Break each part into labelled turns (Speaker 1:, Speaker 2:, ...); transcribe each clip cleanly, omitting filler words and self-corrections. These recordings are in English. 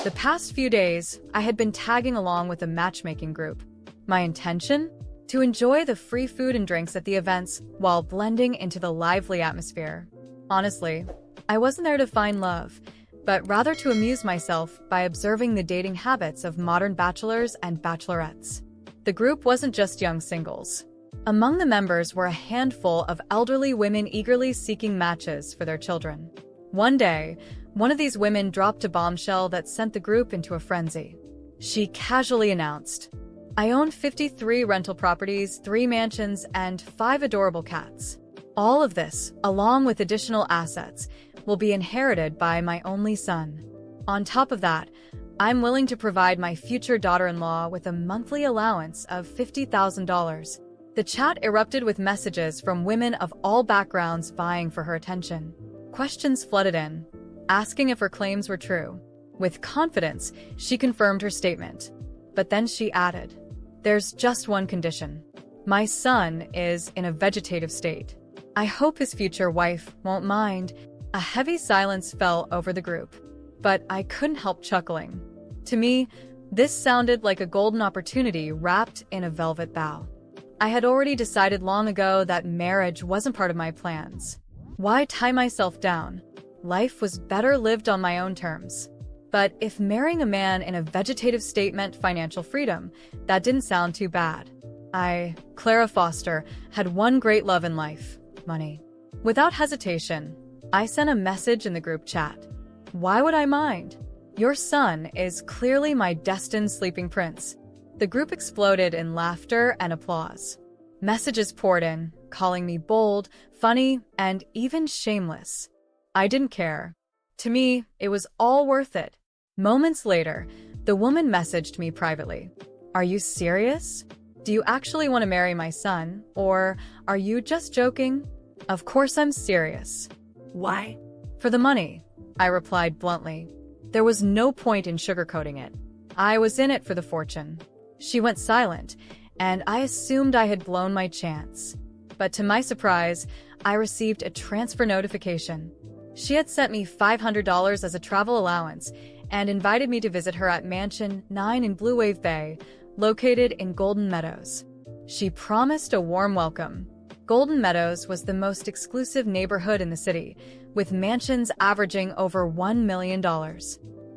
Speaker 1: The past few days, I had been tagging along with a matchmaking group. My intention? To enjoy the free food and drinks at the events while blending into the lively atmosphere. Honestly, I wasn't there to find love, but rather to amuse myself by observing the dating habits of modern bachelors and bachelorettes. The group wasn't just young singles. Among the members were a handful of elderly women eagerly seeking matches for their children. One day, one of these women dropped a bombshell that sent the group into a frenzy. She casually announced, "I own 53 rental properties, 3 mansions, and 5 adorable cats. All of this, along with additional assets, will be inherited by my only son. On top of that, I'm willing to provide my future daughter-in-law with a monthly allowance of $50,000. The chat erupted with messages from women of all backgrounds vying for her attention. Questions flooded in, asking if her claims were true. With confidence, she confirmed her statement. But then she added, "There's just one condition. My son is in a vegetative state. I hope his future wife won't mind." A heavy silence fell over the group, but I couldn't help chuckling. To me, this sounded like a golden opportunity wrapped in a velvet bow. I had already decided long ago that marriage wasn't part of my plans. Why tie myself down? Life was better lived on my own terms. But if marrying a man in a vegetative state meant financial freedom, that didn't sound too bad. Clara Foster, had one great love in life: money. Without hesitation, I sent a message in the group chat. "Why would I mind? Your son is clearly my destined sleeping prince." The group exploded in laughter and applause. Messages poured in, calling me bold, funny, and even shameless. I didn't care. To me, it was all worth it. Moments later, the woman messaged me privately. "Are you serious? Do you actually want to marry my son, or are you just joking?" "Of course I'm serious."
Speaker 2: "Why?"
Speaker 1: "For the money," I replied bluntly. There was no point in sugarcoating it. I was in it for the fortune. She went silent, and I assumed I had blown my chance. But to my surprise, I received a transfer notification. She had sent me $500 as a travel allowance and invited me to visit her at Mansion 9 in Blue Wave Bay, located in Golden Meadows. She promised a warm welcome. Golden Meadows was the most exclusive neighborhood in the city, with mansions averaging over $1 million.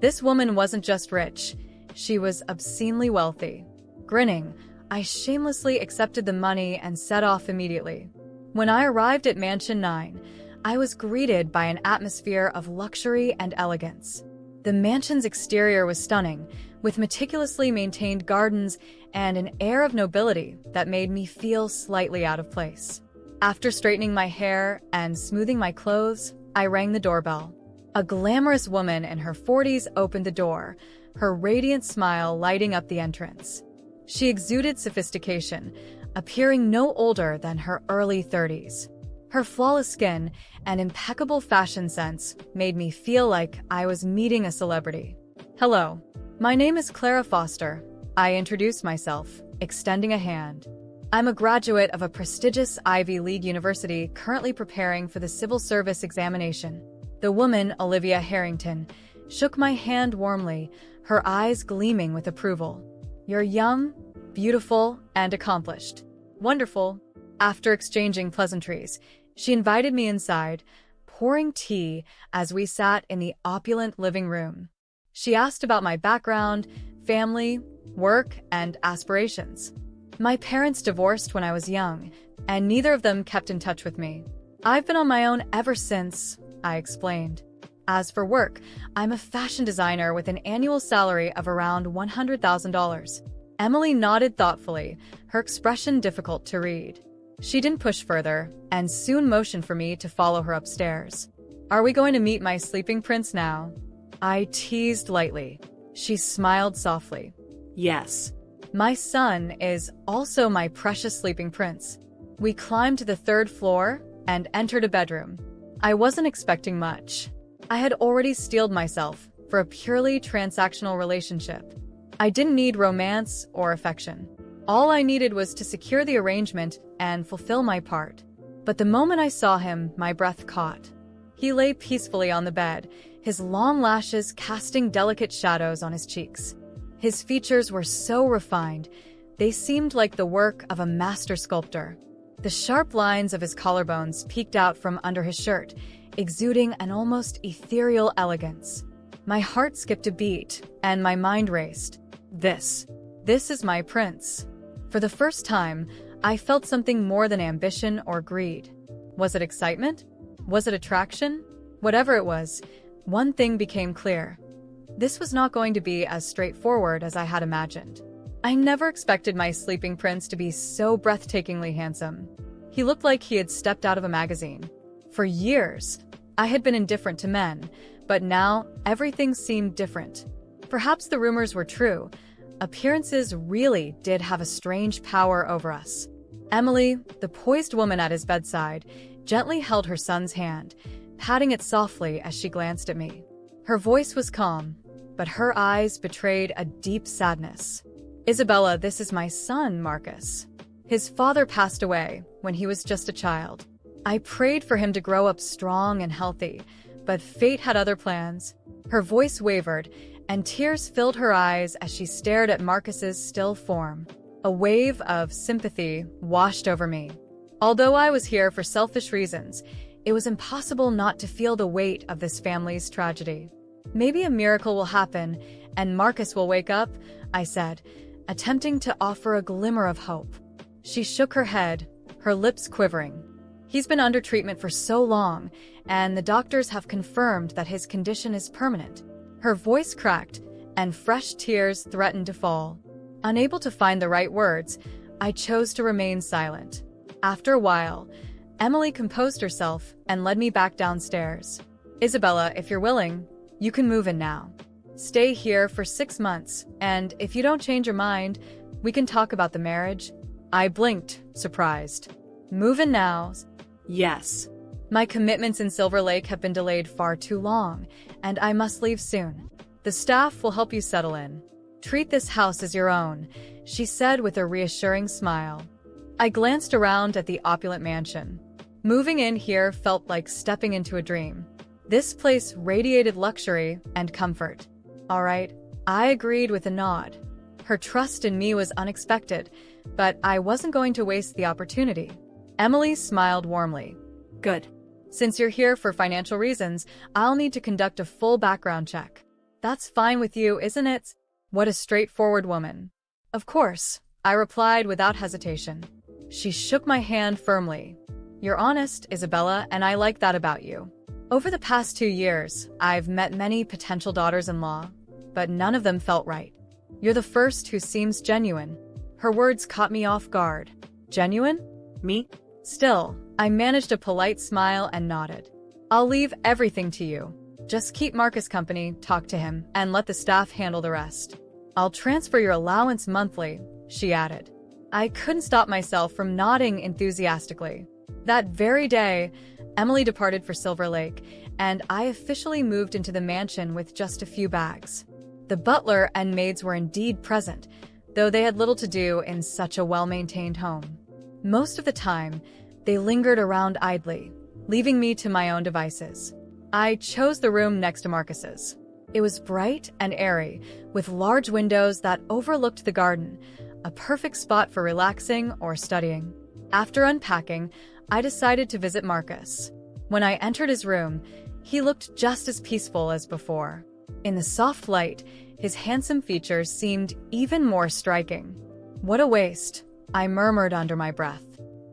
Speaker 1: This woman wasn't just rich, she was obscenely wealthy. Grinning, I shamelessly accepted the money and set off immediately. When I arrived at Mansion 9, I was greeted by an atmosphere of luxury and elegance. The mansion's exterior was stunning, with meticulously maintained gardens and an air of nobility that made me feel slightly out of place. After straightening my hair and smoothing my clothes, I rang the doorbell. A glamorous woman in her 40s opened the door, her radiant smile lighting up the entrance. She exuded sophistication, appearing no older than her early 30s. Her flawless skin and impeccable fashion sense made me feel like I was meeting a celebrity. "Hello, my name is Clara Foster," I introduced myself, extending a hand. "I'm a graduate of a prestigious Ivy League university currently preparing for the civil service examination." The woman, Olivia Harrington, shook my hand warmly, her eyes gleaming with approval. "You're young, beautiful, and accomplished." "Wonderful." After exchanging pleasantries, she invited me inside, pouring tea as we sat in the opulent living room. She asked about my background, family, work, and aspirations. "My parents divorced when I was young, and neither of them kept in touch with me. I've been on my own ever since," I explained. "As for work, I'm a fashion designer with an annual salary of around $100,000. Emily nodded thoughtfully, her expression difficult to read. She didn't push further, and soon motioned for me to follow her upstairs. "Are we going to meet my sleeping prince now?" I teased lightly. She smiled softly.
Speaker 2: "Yes."
Speaker 1: "My son is also my precious sleeping prince." We climbed to the 3rd floor and entered a bedroom. I wasn't expecting much. I had already steeled myself for a purely transactional relationship. I didn't need romance or affection. All I needed was to secure the arrangement and fulfill my part. But the moment I saw him, my breath caught. He lay peacefully on the bed, his long lashes casting delicate shadows on his cheeks. His features were so refined, they seemed like the work of a master sculptor. The sharp lines of his collarbones peeked out from under his shirt, exuding an almost ethereal elegance. My heart skipped a beat, and my mind raced. This is my prince. For the first time, I felt something more than ambition or greed. Was it excitement? Was it attraction? Whatever it was, one thing became clear. This was not going to be as straightforward as I had imagined. I never expected my sleeping prince to be so breathtakingly handsome. He looked like he had stepped out of a magazine. For years, I had been indifferent to men, but now everything seemed different. Perhaps the rumors were true. Appearances really did have a strange power over us. Emily, the poised woman at his bedside, gently held her son's hand, patting it softly as she glanced at me. Her voice was calm, but her eyes betrayed a deep sadness. Isabella, this is my son, Marcus. His father passed away when he was just a child. I prayed for him to grow up strong and healthy, but fate had other plans. Her voice wavered, and tears filled her eyes as she stared at Marcus's still form. A wave of sympathy washed over me. Although I was here for selfish reasons, it was impossible not to feel the weight of this family's tragedy. Maybe a miracle will happen, and Marcus will wake up, I said, attempting to offer a glimmer of hope. She shook her head, her lips quivering. He's been under treatment for so long, and the doctors have confirmed that his condition is permanent. Her voice cracked, and fresh tears threatened to fall. Unable to find the right words, I chose to remain silent. After a while, Emily composed herself and led me back downstairs. Isabella, if you're willing, you can move in now. Stay here for 6 months, and if you don't change your mind, we can talk about the marriage. I blinked, surprised. Move in now? Yes. My commitments in Silver Lake have been delayed far too long, and I must leave soon. The staff will help you settle in. Treat this house as your own, she said with a reassuring smile. I glanced around at the opulent mansion. Moving in here felt like stepping into a dream. This place radiated luxury and comfort. All right, I agreed with a nod. Her trust in me was unexpected, but I wasn't going to waste the opportunity. Emily smiled warmly. Good. Since you're here for financial reasons, I'll need to conduct a full background check. That's fine with you, isn't it? What a straightforward woman. Of course, I replied without hesitation. She shook my hand firmly. You're honest, Isabella, and I like that about you. Over the past 2 years, I've met many potential daughters-in-law, but none of them felt right. You're the first who seems genuine. Her words caught me off guard. Genuine? Me? Still, I managed a polite smile and nodded. I'll leave everything to you. Just keep Marcus company, talk to him, and let the staff handle the rest. I'll transfer your allowance monthly, she added. I couldn't stop myself from nodding enthusiastically. That very day, Emily departed for Silver Lake, and I officially moved into the mansion with just a few bags. The butler and maids were indeed present, though they had little to do in such a well-maintained home. Most of the time, they lingered around idly, leaving me to my own devices. I chose the room next to Marcus's. It was bright and airy, with large windows that overlooked the garden, a perfect spot for relaxing or studying. After unpacking, I decided to visit Marcus. When I entered his room, he looked just as peaceful as before. In the soft light, his handsome features seemed even more striking. What a waste, I murmured under my breath.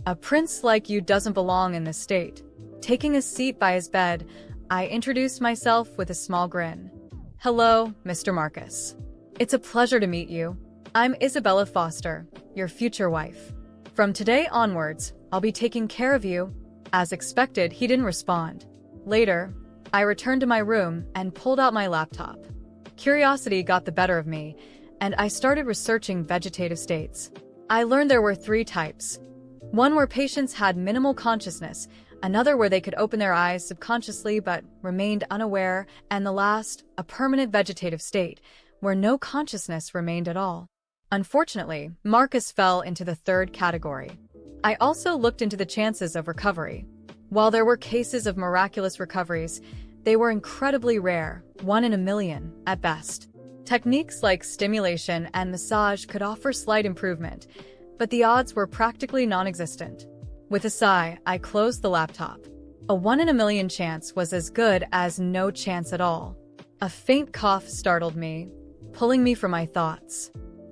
Speaker 1: A prince like you doesn't belong in this state. Taking a seat by his bed, I introduced myself with a small grin. Hello, Mr. Marcus. It's a pleasure to meet you. I'm Isabella Foster, your future wife. From today onwards, I'll be taking care of you. As expected, he didn't respond. Later, I returned to my room and pulled out my laptop. Curiosity got the better of me, and I started researching vegetative states. I learned there were 3 types. One where patients had minimal consciousness, another where they could open their eyes subconsciously but remained unaware, and the last, a permanent vegetative state, where no consciousness remained at all. Unfortunately, Marcus fell into the 3rd category. I also looked into the chances of recovery. While there were cases of miraculous recoveries, They were incredibly rare, 1 in a million, at best. Techniques like stimulation and massage could offer slight improvement, but the odds were practically non-existent. With a sigh, I closed the laptop. A 1 in a million chance was as good as no chance at all. A faint cough startled me, pulling me from my thoughts.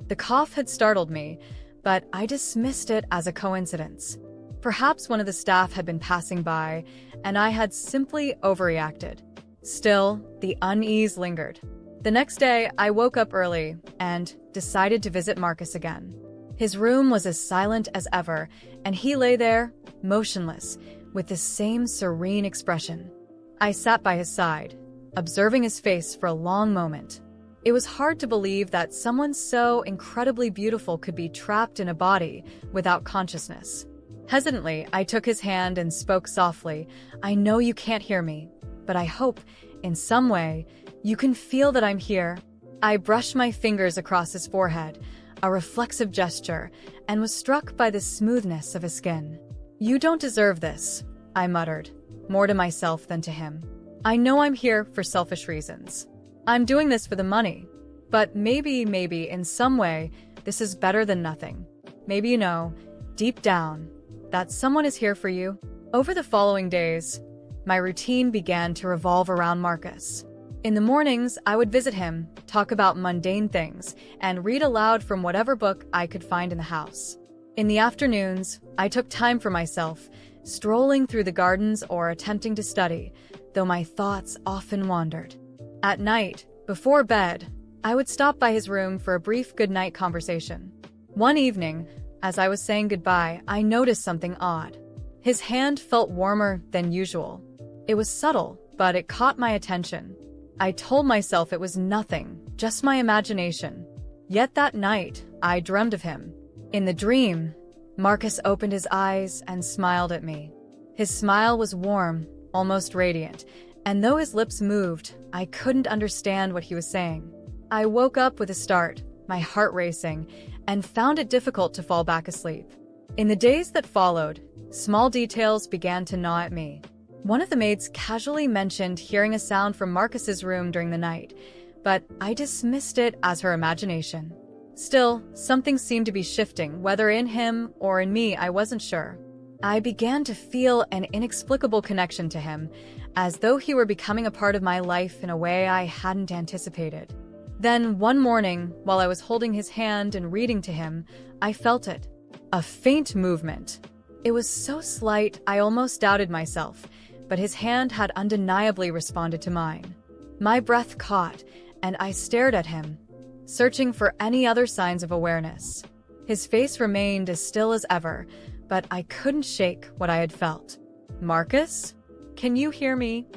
Speaker 1: The cough had startled me, but I dismissed it as a coincidence. Perhaps one of the staff had been passing by, and I had simply overreacted. Still, the unease lingered. The next day, I woke up early and decided to visit Marcus again. His room was as silent as ever, and he lay there, motionless, with the same serene expression. I sat by his side, observing his face for a long moment. It was hard to believe that someone so incredibly beautiful could be trapped in a body without consciousness. Hesitantly, I took his hand and spoke softly. "I know you can't hear me, but I hope, in some way, you can feel that I'm here." I brushed my fingers across his forehead, a reflexive gesture, and was struck by the smoothness of his skin. "You don't deserve this," I muttered, more to myself than to him. "I know I'm here for selfish reasons. I'm doing this for the money. But maybe, in some way, this is better than nothing. Maybe you know, deep down, that someone is here for you." Over the following days, my routine began to revolve around Marcus. In the mornings, I would visit him, talk about mundane things, and read aloud from whatever book I could find in the house. In the afternoons, I took time for myself, strolling through the gardens or attempting to study, though my thoughts often wandered. At night, before bed, I would stop by his room for a brief goodnight conversation. One evening, as I was saying goodbye, I noticed something odd. His hand felt warmer than usual. It was subtle, but it caught my attention. I told myself it was nothing, just my imagination. Yet that night, I dreamed of him. In the dream, Marcus opened his eyes and smiled at me. His smile was warm, almost radiant, and though his lips moved, I couldn't understand what he was saying. I woke up with a start, my heart racing, and found it difficult to fall back asleep. In the days that followed, small details began to gnaw at me. One of the maids casually mentioned hearing a sound from Marcus's room during the night, but I dismissed it as her imagination. Still, something seemed to be shifting, whether in him or in me, I wasn't sure. I began to feel an inexplicable connection to him, as though he were becoming a part of my life in a way I hadn't anticipated. Then, one morning, while I was holding his hand and reading to him, I felt it. A faint movement. It was so slight I almost doubted myself, but his hand had undeniably responded to mine. My breath caught, and I stared at him, searching for any other signs of awareness. His face remained as still as ever, but I couldn't shake what I had felt. "Marcus? Can you hear me?"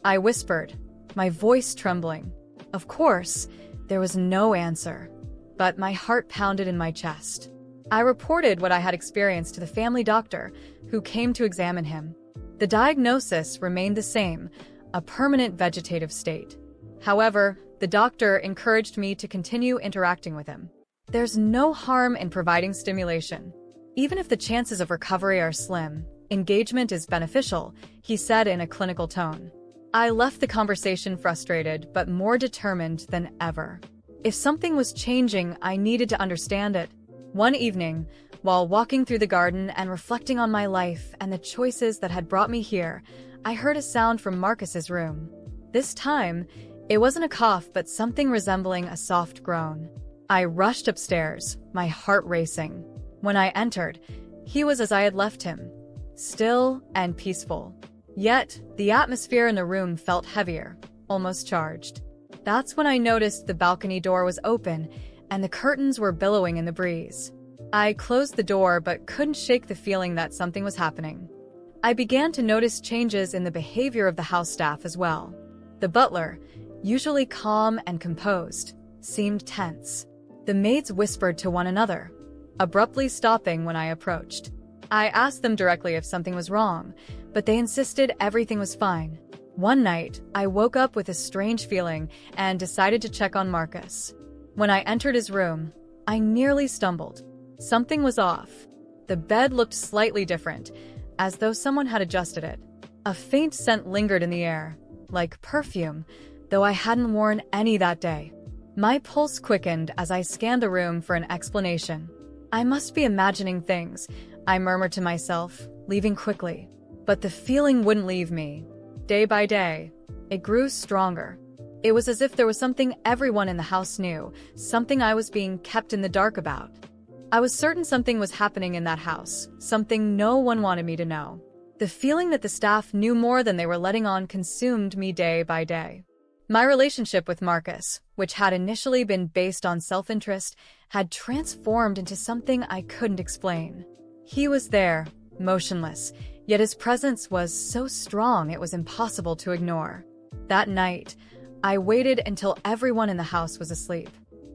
Speaker 1: I whispered, my voice trembling. Of course, there was no answer, but my heart pounded in my chest. I reported what I had experienced to the family doctor, who came to examine him. The diagnosis remained the same, a permanent vegetative state. However, the doctor encouraged me to continue interacting with him. "There's no harm in providing stimulation. Even if the chances of recovery are slim, engagement is beneficial," he said in a clinical tone. I left the conversation frustrated but more determined than ever. If something was changing, I needed to understand it. One evening, while walking through the garden and reflecting on my life and the choices that had brought me here, I heard a sound from Marcus's room. This time, it wasn't a cough but something resembling a soft groan. I rushed upstairs, my heart racing. When I entered, he was as I had left him, still and peaceful. Yet, the atmosphere in the room felt heavier, almost charged. That's when I noticed the balcony door was open and the curtains were billowing in the breeze. I closed the door but couldn't shake the feeling that something was happening. I began to notice changes in the behavior of the house staff as well. The butler, usually calm and composed, seemed tense. The maids whispered to one another, abruptly stopping when I approached. I asked them directly if something was wrong, but they insisted everything was fine. One night, I woke up with a strange feeling and decided to check on Marcus. When I entered his room, I nearly stumbled. Something was off. The bed looked slightly different, as though someone had adjusted it. A faint scent lingered in the air, like perfume, though I hadn't worn any that day. My pulse quickened as I scanned the room for an explanation. I must be imagining things, I murmured to myself, leaving quickly. But the feeling wouldn't leave me. Day by day, it grew stronger. It was as if there was something everyone in the house knew, something I was being kept in the dark about. I was certain something was happening in that house, something no one wanted me to know. The feeling that the staff knew more than they were letting on consumed me day by day. My relationship with Marcus, which had initially been based on self-interest, had transformed into something I couldn't explain. He was there, motionless, yet his presence was so strong it was impossible to ignore. That night, I waited until everyone in the house was asleep.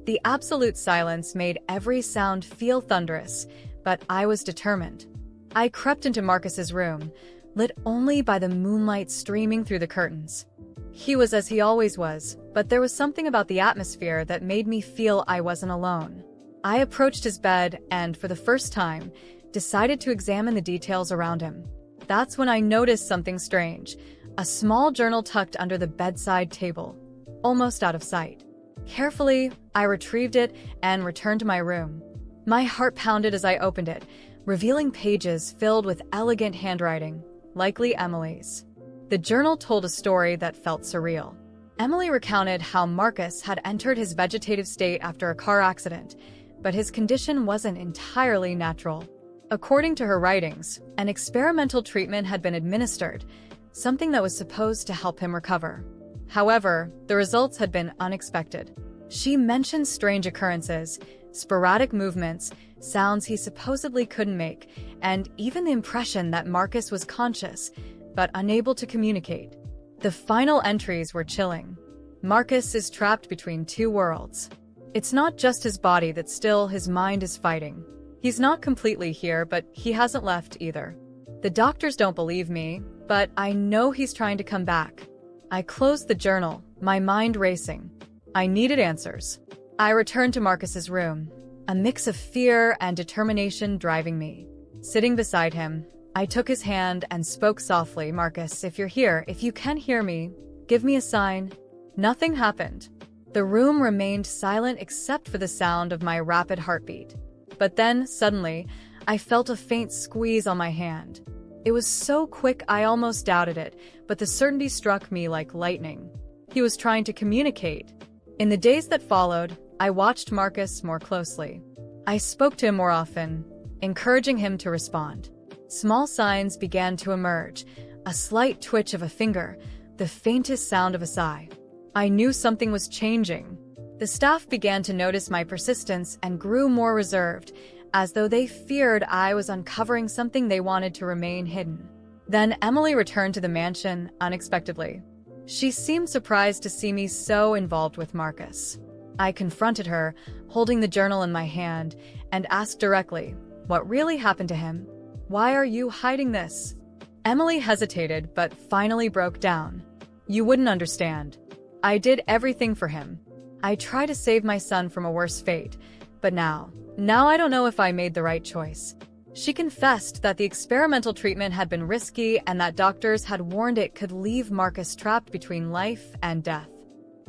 Speaker 1: The absolute silence made every sound feel thunderous, but I was determined. I crept into Marcus's room, lit only by the moonlight streaming through the curtains. He was as he always was, but there was something about the atmosphere that made me feel I wasn't alone. I approached his bed and, for the first time, decided to examine the details around him. That's when I noticed something strange, a small journal tucked under the bedside table, almost out of sight. Carefully, I retrieved it and returned to my room. My heart pounded as I opened it, revealing pages filled with elegant handwriting, likely Emily's. The journal told a story that felt surreal. Emily recounted how Marcus had entered his vegetative state after a car accident, but his condition wasn't entirely natural. According to her writings, an experimental treatment had been administered, something that was supposed to help him recover. However, the results had been unexpected. She mentioned strange occurrences, sporadic movements, sounds he supposedly couldn't make, and even the impression that Marcus was conscious, but unable to communicate. The final entries were chilling. Marcus is trapped between two worlds. It's not just his body that's still, his mind is fighting. He's not completely here, but he hasn't left either. The doctors don't believe me, but I know he's trying to come back. I closed the journal, my mind racing. I needed answers. I returned to Marcus's room, a mix of fear and determination driving me. Sitting beside him, I took his hand and spoke softly. Marcus, if you're here, if you can hear me, give me a sign. Nothing happened. The room remained silent except for the sound of my rapid heartbeat. But then, suddenly, I felt a faint squeeze on my hand. It was so quick I almost doubted it, but the certainty struck me like lightning. He was trying to communicate. In the days that followed, I watched Marcus more closely. I spoke to him more often, encouraging him to respond. Small signs began to emerge, a slight twitch of a finger, the faintest sound of a sigh. I knew something was changing. The staff began to notice my persistence and grew more reserved, as though they feared I was uncovering something they wanted to remain hidden. Then Emily returned to the mansion unexpectedly. She seemed surprised to see me so involved with Marcus. I confronted her, holding the journal in my hand, and asked directly, what really happened to him? Why are you hiding this? Emily hesitated, but finally broke down. You wouldn't understand. I did everything for him. I tried to save my son from a worse fate, but now I don't know if I made the right choice. She confessed that the experimental treatment had been risky and that doctors had warned it could leave Marcus trapped between life and death.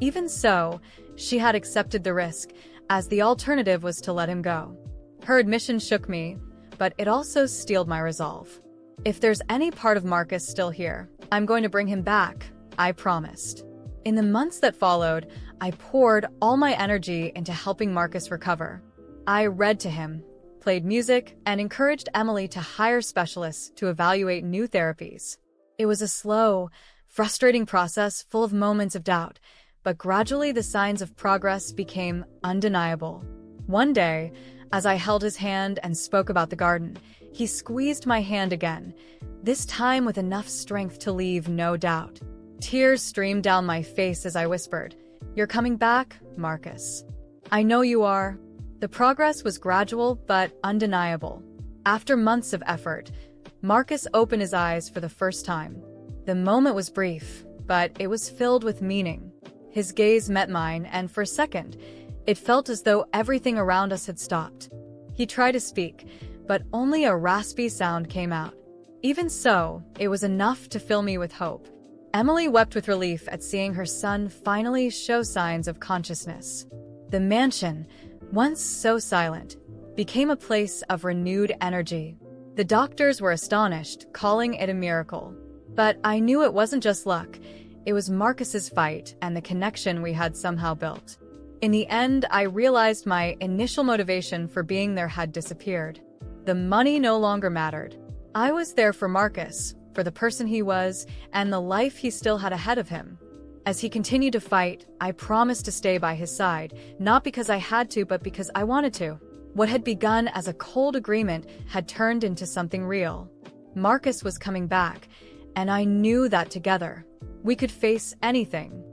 Speaker 1: Even so, she had accepted the risk, as the alternative was to let him go. Her admission shook me, but it also steeled my resolve. If there's any part of Marcus still here, I'm going to bring him back, I promised. In the months that followed, I poured all my energy into helping Marcus recover. I read to him, played music, and encouraged Emily to hire specialists to evaluate new therapies. It was a slow, frustrating process full of moments of doubt, but gradually the signs of progress became undeniable. One day, as I held his hand and spoke about the garden, he squeezed my hand again, this time with enough strength to leave no doubt. Tears streamed down my face as I whispered, "You're coming back, Marcus." "I know you are." The progress was gradual but undeniable. After months of effort, Marcus opened his eyes for the first time. The moment was brief, but it was filled with meaning. His gaze met mine, and for a second, it felt as though everything around us had stopped. He tried to speak, but only a raspy sound came out. Even so, it was enough to fill me with hope. Emily wept with relief at seeing her son finally show signs of consciousness. The mansion, once so silent, became a place of renewed energy. The doctors were astonished, calling it a miracle. But I knew it wasn't just luck. It was Marcus's fight and the connection we had somehow built. In the end, I realized my initial motivation for being there had disappeared. The money no longer mattered. I was there for Marcus, for the person he was, and the life he still had ahead of him. As he continued to fight, I promised to stay by his side, not because I had to, but because I wanted to. What had begun as a cold agreement had turned into something real. Marcus was coming back, and I knew that together, we could face anything.